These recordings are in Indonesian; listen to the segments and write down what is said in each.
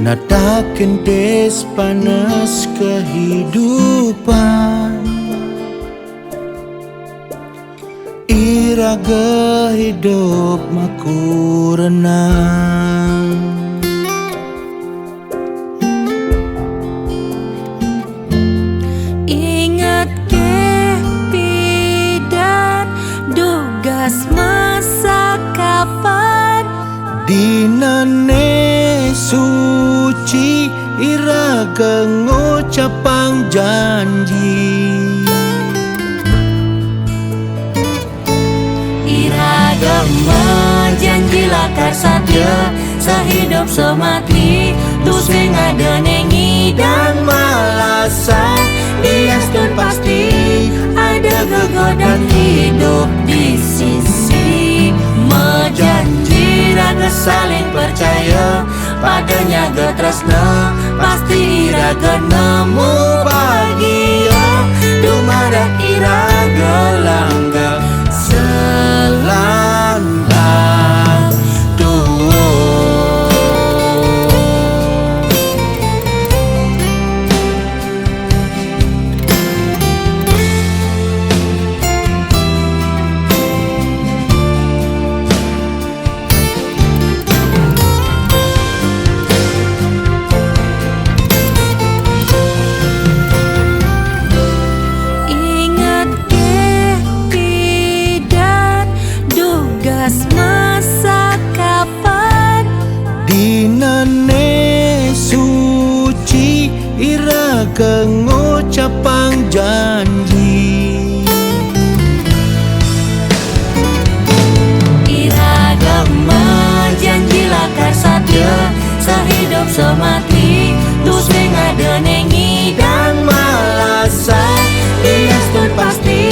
Nadakan des panas kehidupan, iraga hidup maku renang. Ingat ke pidan dugas masa kapan, dinane suci iraga ngucapang janji. iraga menjanji lakar satya sehidup semati, tu sing ada nengi Dan malasan diastun pasti ada gegodan hidup di sisi. Menjanji raga saling percaya, padanya getresna pasti iraga nemu bahagia. Dumadak iraga langga selangkah masa kapan, dinane suci iraga ngucapang janji. iraga menjanji lakar satya sehidup semati, tu sing ada nengi Dan malasan diastun pasti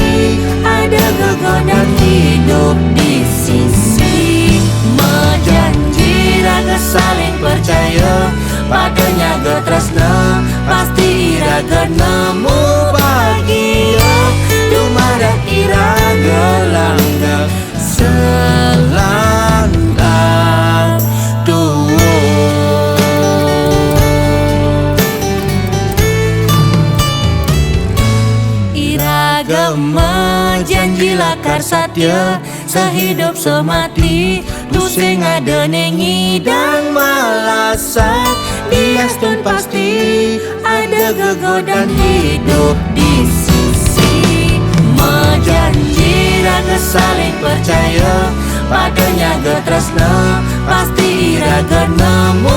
ada gegodan hidup di sisi. Menjanji raga saling percaya, padanya getresna pasti iraga nemu bahagia. Dumadak iraga langga selangkah iraga menjanji lakar satya sehidup semati, tu sing ada nengi Dan malasan diastun pasti ada gegodan hidup di sisi. Menjanji raga saling percaya, padanya getresna pasti iraga nemu